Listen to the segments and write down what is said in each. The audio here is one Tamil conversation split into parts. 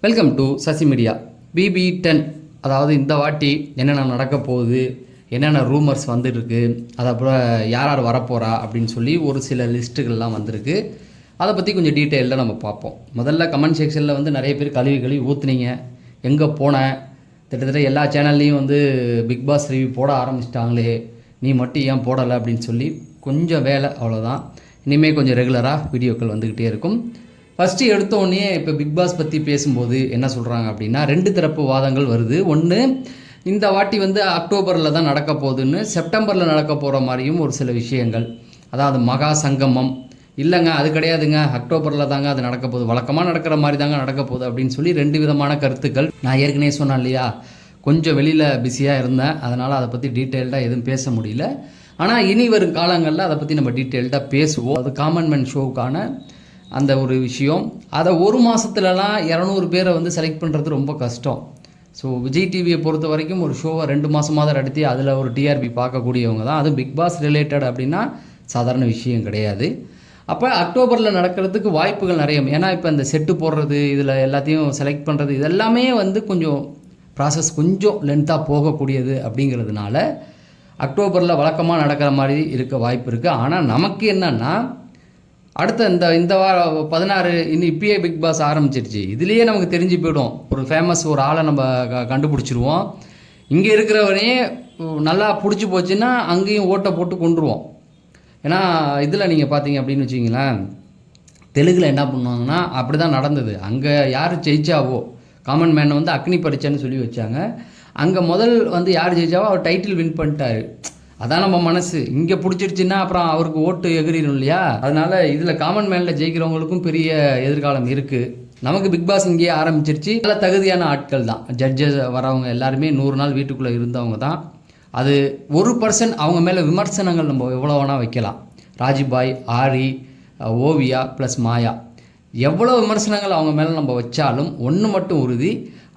Welcome to Sasi media. BB10 அதாவது இந்த வாட்டி என்னென்ன நடக்க போகுது, என்னென்ன ரூமர்ஸ் வந்துருக்கு, அதுக்கப்புறம் யார் யார் வரப்போகிறா அப்படின்னு சொல்லி ஒரு சில லிஸ்ட்டுகள்லாம் வந்திருக்கு. அதை பற்றி கொஞ்சம் டீட்டெயிலில் நம்ம பார்ப்போம். முதல்ல கமெண்ட் செக்ஷனில் வந்து நிறைய பேர் கழுவி ஊற்றுனீங்க. எங்கே போனேன், கிட்டத்தட்ட எல்லா சேனல்லையும் பிக் பாஸ் ரிவ்யூ போட ஆரம்பிச்சிட்டாங்களே, நீ மட்டும் ஏன் போடலை அப்படின்னு சொல்லி கொஞ்சம் வேலை, அவ்வளோதான். இனிமேல் கொஞ்சம் ரெகுலராக வீடியோக்கள் வந்துக்கிட்டே இருக்கும். ஃபஸ்ட்டு எடுத்தோடனே இப்போ பிக் பாஸ் பற்றி பேசும்போது என்ன சொல்கிறாங்க அப்படின்னா, 2 தரப்பு வாதங்கள் வருது. ஒன்று, இந்த வாட்டி அக்டோபரில் தான் நடக்க போகுதுன்னு, செப்டம்பரில் நடக்க போகிற மாதிரியும் ஒரு சில விஷயங்கள். அதாவது மகா சங்கமம் இல்லைங்க, அது கிடையாதுங்க, அக்டோபரில் தாங்க அது நடக்க போகுது, வழக்கமாக நடக்கிற மாதிரி தாங்க நடக்க போகுது அப்படின்னு சொல்லி 2 விதமான கருத்துக்கள். நான் ஏற்கனவே சொன்னேன் இல்லையா, கொஞ்சம் வெளியில் பிஸியாக இருந்தேன், அதனால் அதை பற்றி டீட்டெயில்டாக எதுவும் பேச முடியல. ஆனால் இனி வரும் காலங்களில் அதை பற்றி நம்ம டீட்டெயில்டாக பேசுவோம். அது காமன் மேன் ஷோவுக்கான அந்த ஒரு விஷயம். அதை ஒரு மாதத்துலலாம் 200 பேரை செலக்ட் பண்ணுறது ரொம்ப கஷ்டம். ஸோ விஜய் டிவியை பொறுத்த வரைக்கும் ஒரு ஷோவை 2 மாதமாக நடத்தி அதில் ஒரு டிஆர்பி பார்க்கக்கூடியவங்க தான். அதுவும் பிக் பாஸ் ரிலேட்டட் அப்படின்னா சாதாரண விஷயம் கிடையாது. அப்போ அக்டோபரில் நடக்கிறதுக்கு வாய்ப்புகள் நிறைய. ஏன்னா இப்போ இந்த செட்டு போடுறது, இதில் எல்லாத்தையும் செலக்ட் பண்ணுறது, இதெல்லாமே கொஞ்சம் ப்ராசஸ் கொஞ்சம் லென்த்தாக போகக்கூடியது. அப்படிங்கிறதுனால அக்டோபரில் வழக்கமாக நடக்கிற மாதிரி இருக்க வாய்ப்பு இருக்குது. ஆனால் நமக்கு என்னென்னா, அடுத்த இந்த வாரம் 16 இன்னும் இப்பயே பிக் பாஸ் ஆரம்பிச்சிருச்சு. இதுலேயே நமக்கு தெரிஞ்சு போய்டும். ஒரு ஃபேமஸ் ஒரு ஆளை நம்ம கண்டுபிடிச்சிருவோம். இங்கே இருக்கிறவனே நல்லா பிடிச்சி போச்சுன்னா அங்கேயும் ஓட்டை போட்டு கொண்டுருவோம். ஏன்னா இதில் நீங்கள் பார்த்தீங்க அப்படின்னு வச்சிங்களேன், தெலுங்கில் என்ன பண்ணுவாங்கன்னா அப்படி தான் நடந்தது. அங்கே யார் ஜெயிச்சாவோ, காமன் மேனை அக்னி பரீட்சைன்னு சொல்லி வச்சாங்க. அங்கே முதல் யார் ஜெயிச்சாவோ அவர் டைட்டில் வின் பண்ணிட்டாரு. அதான் நம்ம மனசு. இங்கே பிடிச்சிருச்சுன்னா அப்புறம் அவருக்கு ஓட்டு எகிரிடும் இல்லையா. அதனால் இதில் காமன் மேனில் ஜெயிக்கிறவங்களுக்கும் பெரிய எதிர்காலம் இருக்குது. நமக்கு பிக் பாஸ் இங்கேயே ஆரம்பிச்சிருச்சு. நல்ல தகுதியான ஆட்கள் தான் ஜட்ஜஸ் வரவங்க எல்லாருமே 100 நாள் வீட்டுக்குள்ளே இருந்தவங்க தான். அது 1% அவங்க மேலே விமர்சனங்கள் நம்ம எவ்வளோ வேணால் வைக்கலாம். ராஜிபாய், ஆரி, ஓவியா ப்ளஸ் மாயா, எவ்வளோ விமர்சனங்கள் அவங்க மேலே நம்ம வச்சாலும் ஒன்று மட்டும் உறுதி,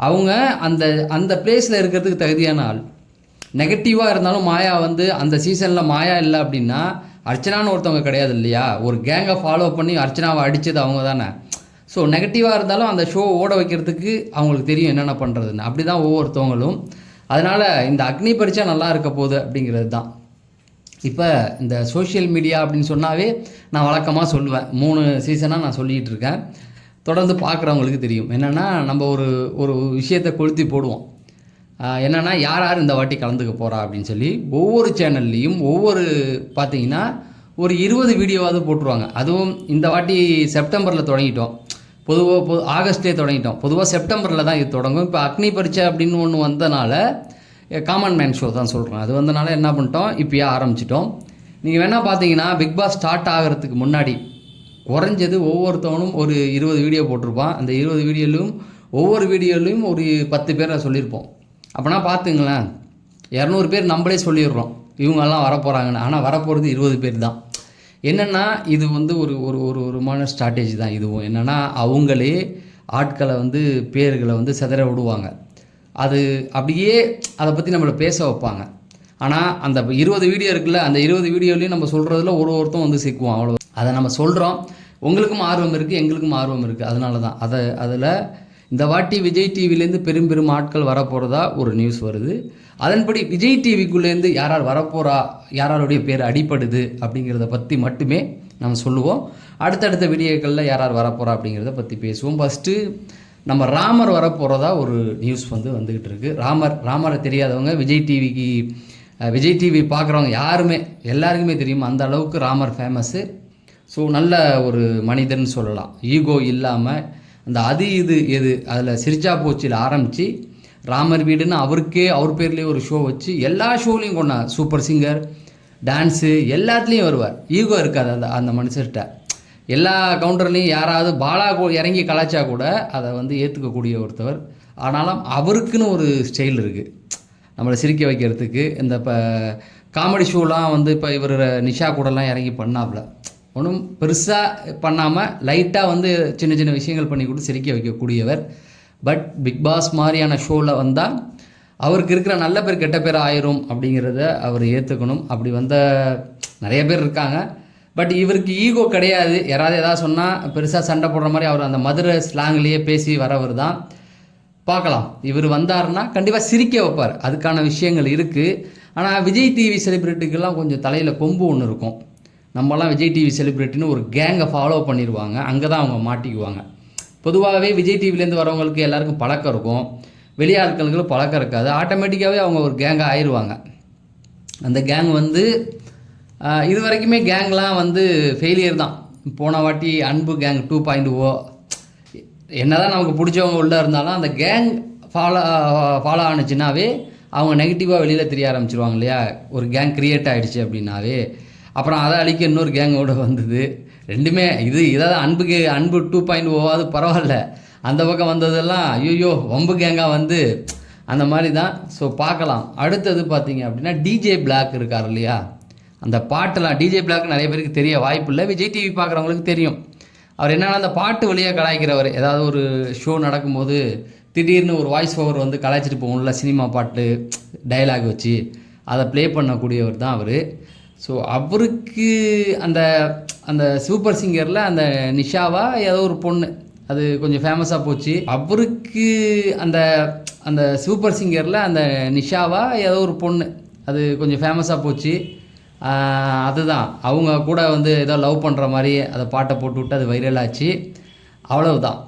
அவங்க அந்த அந்த பிளேஸில் இருக்கிறதுக்கு தகுதியான ஆள். நெகட்டிவாக இருந்தாலும் மாயா அந்த சீசனில் மாயா இல்லை அப்படின்னா அர்ச்சனான்னு ஒருத்தவங்க கிடையாது இல்லையா. ஒரு கேங்கை ஃபாலோ பண்ணி அர்ச்சனாவை அடித்தது அவங்க தானே. ஸோ நெகட்டிவாக இருந்தாலும் அந்த ஷோ ஓட வைக்கிறதுக்கு அவங்களுக்கு தெரியும் என்னென்ன பண்ணுறதுன்னு. அப்படி தான் ஒவ்வொருத்தவங்களும். அதனால் இந்த அக்னி பரீட்சை நல்லா இருக்க போகுது அப்படிங்கிறது தான். இப்போ இந்த சோஷியல் மீடியா அப்படின்னு சொன்னாவே நான் வழக்கமாக சொல்லுவேன், 3 சீசனாக நான் சொல்லிகிட்டு இருக்கேன். தொடர்ந்து பார்க்குறவங்களுக்கு தெரியும். என்னென்னா, நம்ம ஒரு விஷயத்தை கொளுத்தி போடுவோம். என்னென்னா, யார் யார் இந்த வாட்டி கலந்துக்க போகிறா அப்படின்னு சொல்லி ஒவ்வொரு சேனல்லையும் பார்த்தீங்கன்னா ஒரு 20 வீடியோவாவது போட்டுருவாங்க. அதுவும் இந்த வாட்டி செப்டம்பரில் தொடங்கிட்டோம். பொதுவாக ஆகஸ்ட்லேயே தொடங்கிட்டோம். பொதுவாக செப்டம்பரில் தான் இது தொடங்கும். இப்போ அக்னி பரீட்சை அப்படின்னு ஒன்று வந்தனால காமன் மேன் ஷோ தான் சொல்கிறோம். அது வந்தனால என்ன பண்ணிட்டோம், இப்போயே ஆரம்பிச்சிட்டோம். நீங்கள் வேணால் பார்த்தீங்கன்னா பிக் பாஸ் ஸ்டார்ட் ஆகிறதுக்கு முன்னாடி குறைஞ்சது ஒவ்வொருத்தவனும் ஒரு 20 வீடியோ போட்டிருப்பான். அந்த 20 வீடியோலையும் ஒவ்வொரு வீடியோலையும் ஒரு 10 பேரை சொல்லியிருப்போம். அப்போனா பார்த்துங்களேன், 200 பேர் நம்மளே சொல்லிடுறோம் இவங்கெல்லாம் வரப்போகிறாங்கன்னு. ஆனால் வரப்போகிறது 20 பேர் தான். என்னென்னா, இது ஒரு ஒரு ஒரு ஸ்ட்ராட்டஜி தான் இதுவும். என்னென்னா, அவங்களே ஆட்களை பேர்களை சிதற விடுவாங்க. அது அப்படியே அதை பற்றி நம்மளை பேச வைப்பாங்க. ஆனால் அந்த 20 வீடியோ இருக்குல்ல, அந்த 20 வீடியோலையும் நம்ம சொல்கிறதுல ஒருத்தன் சிக்குவோம். அவ்வளோ அதை நம்ம சொல்கிறோம். உங்களுக்கும் ஆர்வம் இருக்குது, எங்களுக்கும் ஆர்வம் இருக்குது. அதனால தான் அதில் இந்த வாட்டி விஜய் டிவிலேருந்து பெரும் ஆட்கள் வரப்போகிறதா ஒரு நியூஸ் வருது. அதன்படி விஜய் டிவிக்குள்ளேருந்து யார் யார் வரப்போகிறா, யாருடைய பேர் அடிப்படுது அப்படிங்கிறத பற்றி மட்டுமே நம்ம சொல்லுவோம். அடுத்தடுத்த வீடியோக்களில் யார் யார் வரப்போகிறா அப்படிங்கிறத பற்றி பேசுவோம். ஃபஸ்ட்டு நம்ம ராமர் வரப்போகிறதா ஒரு நியூஸ் வந்துக்கிட்டு இருக்குது. ராமரை தெரியாதவங்க விஜய் டிவி பார்க்குறவங்க யாருமே எல்லாருக்குமே தெரியும். அந்த அளவுக்கு ராமர் ஃபேமஸ்ஸு. ஸோ நல்ல ஒரு மனிதன் சொல்லலாம். ஈகோ இல்லாமல் அந்த அது இது எது அதில் சிரிச்சா போச்சில் ஆரம்பித்து ராமர் வீடுன்னு அவர் பேர்லேயே ஒரு ஷோ வச்சு எல்லா ஷோலையும் கொண்டார். சூப்பர் சிங்கர், டான்ஸு எல்லாத்துலேயும் வருவார். ஈகோ இருக்காது அந்த மனுஷர்கிட்ட. எல்லா கவுண்டர்லேயும் யாராவது பாலா இறங்கி கலாச்சா கூட அதை ஏற்றுக்கக்கூடிய ஒருத்தவர். ஆனாலும் அவருக்குன்னு ஒரு ஸ்டைல் இருக்குது நம்மளை சிரிக்க வைக்கிறதுக்கு. இந்த இப்போ காமெடி ஷோலாம் இப்போ இவர் நிஷா கூடலாம் இறங்கி பண்ணாப்புல ஒன்றும் பெருசாக பண்ணாமல் லைட்டாக சின்ன சின்ன விஷயங்கள் பண்ணி கூட சிரிக்க வைக்கக்கூடியவர். பட் பிக் பாஸ் மாதிரியான ஷோவில் வந்தால் அவருக்கு இருக்கிற நல்ல பேர் கெட்ட பேர் ஆயிரும் அப்படிங்கிறத அவர் ஏற்றுக்கணும். அப்படி நிறைய பேர் இருக்காங்க. பட் இவருக்கு ஈகோ கிடையாது. யாராவது எதாவது சொன்னால் பெருசாக சண்டை போடுற மாதிரி அவர் அந்த மதுரை ஸ்லாங்லேயே பேசி வரவர் தான். பார்க்கலாம், இவர் வந்தாருன்னா கண்டிப்பாக சிரிக்க வைப்பார், அதுக்கான விஷயங்கள் இருக்குது. ஆனால் விஜய் டிவி செலிப்ரிட்டிக்கெல்லாம் கொஞ்சம் தலையில் கொம்பு ஒன்று இருக்கும். நம்மலாம் விஜய் டிவி செலிப்ரிட்டின்னு ஒரு கேங்கை ஃபாலோ பண்ணிடுவாங்க, அங்கே தான் அவங்க மாட்டிக்குவாங்க. பொதுவாகவே விஜய் டிவிலேருந்து வரவங்களுக்கு எல்லாருக்கும் பழக்கம் இருக்கும், வெளியாட்களுக்கு பழக்கம் இருக்காது. ஆட்டோமேட்டிக்காகவே அவங்க ஒரு கேங்காக ஆயிடுவாங்க. அந்த கேங் வந்து இது வரைக்குமே கேங்லாம் வந்து ஃபெயிலியர் தான். போன வாட்டி அன்பு கேங் 2.0 என்ன தான் நமக்கு பிடிச்சவங்க உள்ளே இருந்தாலும் அந்த கேங் ஃபாலோ ஆனிச்சுனாவே அவங்க நெகட்டிவாக வெளியில் தெரிய ஆரம்பிச்சிருவாங்க இல்லையா. ஒரு கேங் க்ரியேட் ஆகிடுச்சு அப்படின்னாவே அப்புறம் அதை அழிக்க இன்னொரு கேங்கோடு வந்தது. ரெண்டுமே இதாவது அன்பு 2.0 பரவாயில்ல, அந்த பக்கம் வந்ததெல்லாம் ஐயோ வம்பு கேங்காக வந்து அந்த மாதிரி தான். ஸோ பார்க்கலாம். அடுத்தது பார்த்தீங்க அப்படின்னா டிஜே பிளாக் இருக்கார் இல்லையா, அந்த பாட்டெல்லாம் டிஜே பிளாக் நிறைய பேருக்கு தெரிய வாய்ப்பு இல்லை, விஜய் டிவி பார்க்குறவங்களுக்கு தெரியும். அவர் என்னென்னா அந்த பாட்டு வழியாக கலாய்க்கிறவர். ஏதாவது ஒரு ஷோ நடக்கும்போது திடீர்னு ஒரு வாய்ஸ் ஓவர் வந்து கலாய்ச்சிட்டு போகணும்ல, சினிமா பாட்டு டைலாக் வச்சு அதை ப்ளே பண்ணக்கூடியவர் தான் அவர். ஸோ அவருக்கு அந்த அந்த சூப்பர் சிங்கரில் அந்த நிஷாவா ஏதோ ஒரு பொண்ணு அது கொஞ்சம் ஃபேமஸாக போச்சு. அவருக்கு அந்த அந்த சூப்பர் சிங்கரில் அந்த நிஷாவா ஏதோ ஒரு பொண்ணு அது கொஞ்சம் ஃபேமஸாக போச்சு. அதுதான் அவங்க கூட வந்து ஏதோ லவ் பண்ணுற மாதிரி அதை பாட்டை போட்டு விட்டு அது வைரல் ஆச்சு, அவ்வளவுதான்.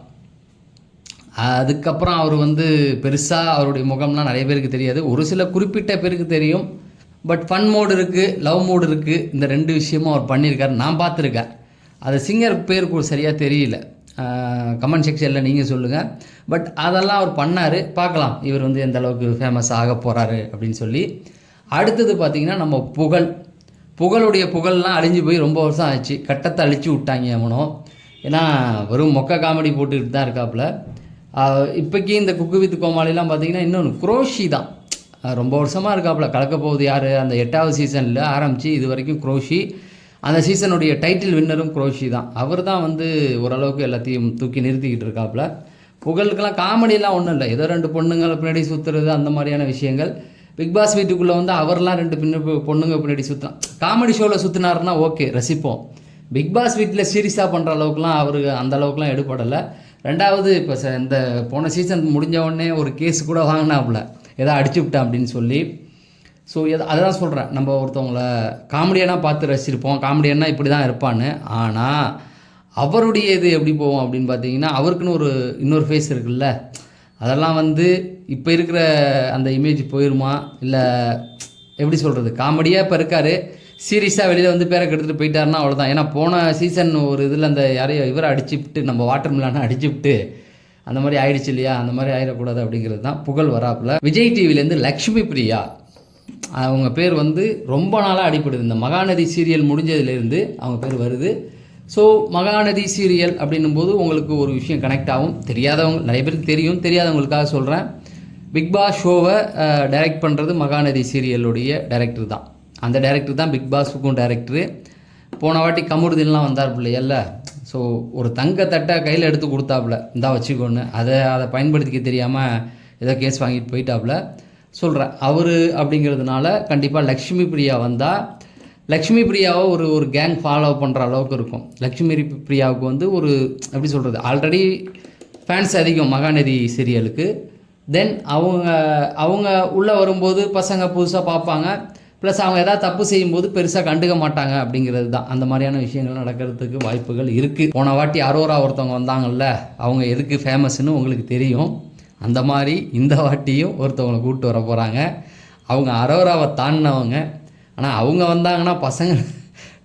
அதுக்கப்புறம் அவர் வந்து பெருசாக அவருடைய முகம்லாம் நிறைய பேருக்கு தெரியாது, ஒரு சில குறிப்பிட்ட பேருக்கு தெரியும். பட் ஃபன் மோடு இருக்குது, லவ் மோடு இருக்குது, இந்த ரெண்டு விஷயமும் அவர் பண்ணியிருக்காரு, நான் பார்த்துருக்கேன். அது சிங்கர் பேருக்கு சரியாக தெரியல, கமெண்ட் செக்ஷனில் நீங்கள் சொல்லுங்கள். பட் அதெல்லாம் அவர் பண்ணார், பார்க்கலாம் இவர் வந்து எந்த அளவுக்கு ஃபேமஸ் ஆக போகிறாரு அப்படின்னு சொல்லி. அடுத்தது பார்த்திங்கன்னா நம்ம புகழுடைய புகழ்லாம் அழிஞ்சு போய் ரொம்ப வருஷம் ஆச்சு, கட்டத்தை அழிச்சு விட்டாங்க எவனோ. ஏன்னா வெறும் மொக்க காமெடி போட்டுக்கிட்டு தான் இருக்காப்புல. இப்போக்கி இந்த குக்கு வித் கோமாளிலாம் பார்த்திங்கன்னா இன்னொன்று குரோஷி தான் ரொம்ப வருஷமாக இருக்காப்புல. கலக்க போகுது யார், அந்த 8வது சீசனில் ஆரம்பித்து இது வரைக்கும் குரோஷி. அந்த சீசனுடைய டைட்டில் வின்னரும் குரோஷி தான். அவர் தான் வந்து ஓரளவுக்கு எல்லாத்தையும் தூக்கி நிறுத்திக்கிட்டு இருக்காப்புல. புகழுக்கெல்லாம் காமெடியெல்லாம் ஒன்றும் இல்லை, ஏதோ 2 பொண்ணுங்களை பின்னாடி சுற்றுறது அந்த மாதிரியான விஷயங்கள். பிக் பாஸ் வீட்டுக்குள்ளே வந்து அவர்லாம் 2 பொண்ணுங்க பின்னாடி சுற்றினான். காமெடி ஷோவில் சுற்றினாருன்னா ஓகே ரசிப்போம். பிக் பாஸ் வீட்டில் சீரியஸாக பண்ணுற அளவுக்குலாம் அவருக்கு அந்த அளவுக்குலாம் எடுபடலை. ரெண்டாவது இப்போ இந்த போன சீசன் முடிஞ்ச உடனே ஒரு கேஸ் கூட வாங்கினாப்புல, ஏதோ அடிச்சு விட்டான் அப்படின்னு சொல்லி. ஸோ அதை தான் சொல்கிறேன், நம்ம ஒருத்தவங்கள காமெடியனாக பார்த்து ரசிச்சிருப்போம், காமெடியன்னா இப்படி தான் இருப்பான்னு. ஆனால் அவருடைய இது எப்படி போவோம் அப்படின்னு பார்த்தீங்கன்னா அவருக்குன்னு இன்னொரு ஃபேஸ் இருக்குல்ல, அதெல்லாம் வந்து இப்போ இருக்கிற அந்த இமேஜ் போயிடுமா இல்லை எப்படி சொல்கிறது, காமெடியாக இப்போ இருக்கார், சீரியஸாக வெளியில் வந்து பேரை கெடுத்துட்டு போயிட்டாருன்னா அவ்வளோதான். ஏன்னா போன சீசன் ஒரு இதில் அந்த யாரையும் இவரை அடிச்சுவிட்டு நம்ம வாட்டர் மில்லான அடிச்சுவிட்டு அந்த மாதிரி ஆயிடுச்சு இல்லையா, அந்த மாதிரி ஆயிடக்கூடாது அப்படிங்கிறது தான் புகழ் வராப்பில். விஜய் டிவிலேருந்து லக்ஷ்மி பிரியா அவங்க பேர் வந்து ரொம்ப நாளாக அடிப்படுது. இந்த மகாநதி சீரியல் முடிஞ்சதுலேருந்து அவங்க பேர் வருது. ஸோ மகாநதி சீரியல் அப்படின்னும் போது உங்களுக்கு ஒரு விஷயம் கனெக்ட் ஆகும், தெரியாதவங்க நிறைய பேருக்கு தெரியும், தெரியாதவங்களுக்காக சொல்கிறேன். பிக் பாஸ் ஷோவை டைரக்ட் பண்ணுறது மகாநதி சீரியலுடைய டைரக்டர் தான். அந்த டைரக்டர் தான் பிக் பாஸுக்கும் டைரக்டரு. போன வாட்டி கமருதீன்லாம் வந்தார் பிள்ளையல்ல, ஸோ ஒரு தங்கத்தட்டை கையில் எடுத்து கொடுத்தாப்புல, இந்தா வச்சுக்கோன்னு, அதை பயன்படுத்திக்க தெரியாமல் ஏதோ கேஸ் வாங்கிட்டு போயிட்டாப்புல. சொல்கிறேன் அவர் அப்படிங்கிறதுனால கண்டிப்பாக லக்ஷ்மி பிரியா வந்தால் லக்ஷ்மி பிரியாவை ஒரு கேங் ஃபாலோ பண்ணுற அளவுக்கு இருக்கும். லக்ஷ்மி பிரியாவுக்கு வந்து எப்படி சொல்கிறது, ஆல்ரெடி ஃபேன்ஸ் அதிகம் மகாநதி சீரியலுக்கு. தென் அவங்க உள்ளே வரும்போது பசங்க புதுசாக பார்ப்பாங்க, ப்ளஸ் அவங்க எதாவது தப்பு செய்யும்போது பெருசாக கண்டுக்க மாட்டாங்க அப்படிங்கிறது தான். அந்த மாதிரியான விஷயங்கள் நடக்கிறதுக்கு வாய்ப்புகள் இருக்குது. போன வாட்டி அரோரா ஒருத்தவங்க வந்தாங்கல்ல, அவங்க எதுக்கு ஃபேமஸ்ன்னு உங்களுக்கு தெரியும். அந்த மாதிரி இந்த வாட்டியும் ஒருத்தவங்களை கூப்பிட்டு வர போகிறாங்க. அவங்க அரோராவை தாண்டினவங்க, ஆனால் அவங்க வந்தாங்கன்னா பசங்க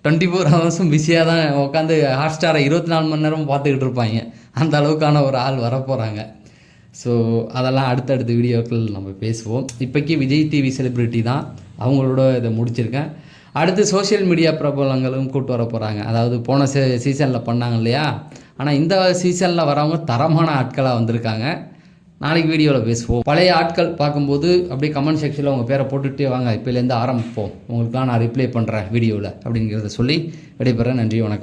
24 ஹவர்ஸும் பிஸியாக தான் உட்காந்து ஹாட்ஸ்டாரை 24 மணி நேரமும் பார்த்துக்கிட்டு இருப்பாங்க. அந்த அளவுக்கான ஒரு ஆள் வரப்போகிறாங்க. ஸோ அதெல்லாம் அடுத்தடுத்த வீடியோக்கள் நம்ம பேசுவோம். இப்போக்கி விஜய் டிவி செலிப்ரிட்டி தான், அவங்களோட இதை முடிச்சிருக்கேன். அடுத்து சோஷியல் மீடியா பிரபலங்களும் கூப்பிட்டு வர போகிறாங்க. அதாவது போன சீசனில் பண்ணாங்க இல்லையா, ஆனால் இந்த சீசனில் வரவங்க தரமான ஆட்களாக வந்திருக்காங்க. நாளைக்கு வீடியோவில் பேசுவோம். பழைய ஆட்கள் பார்க்கும்போது அப்படியே கமெண்ட் செக்ஷனில் உங்கள் பேரை போட்டுகிட்டே வாங்க, இப்போலேருந்து ஆரம்பிப்போம், உங்களுக்குலாம் நான் ரிப்ளை பண்ணுறேன் வீடியோவில் அப்படிங்கிறத சொல்லி விடைபெறேன். நன்றி, வணக்கம்.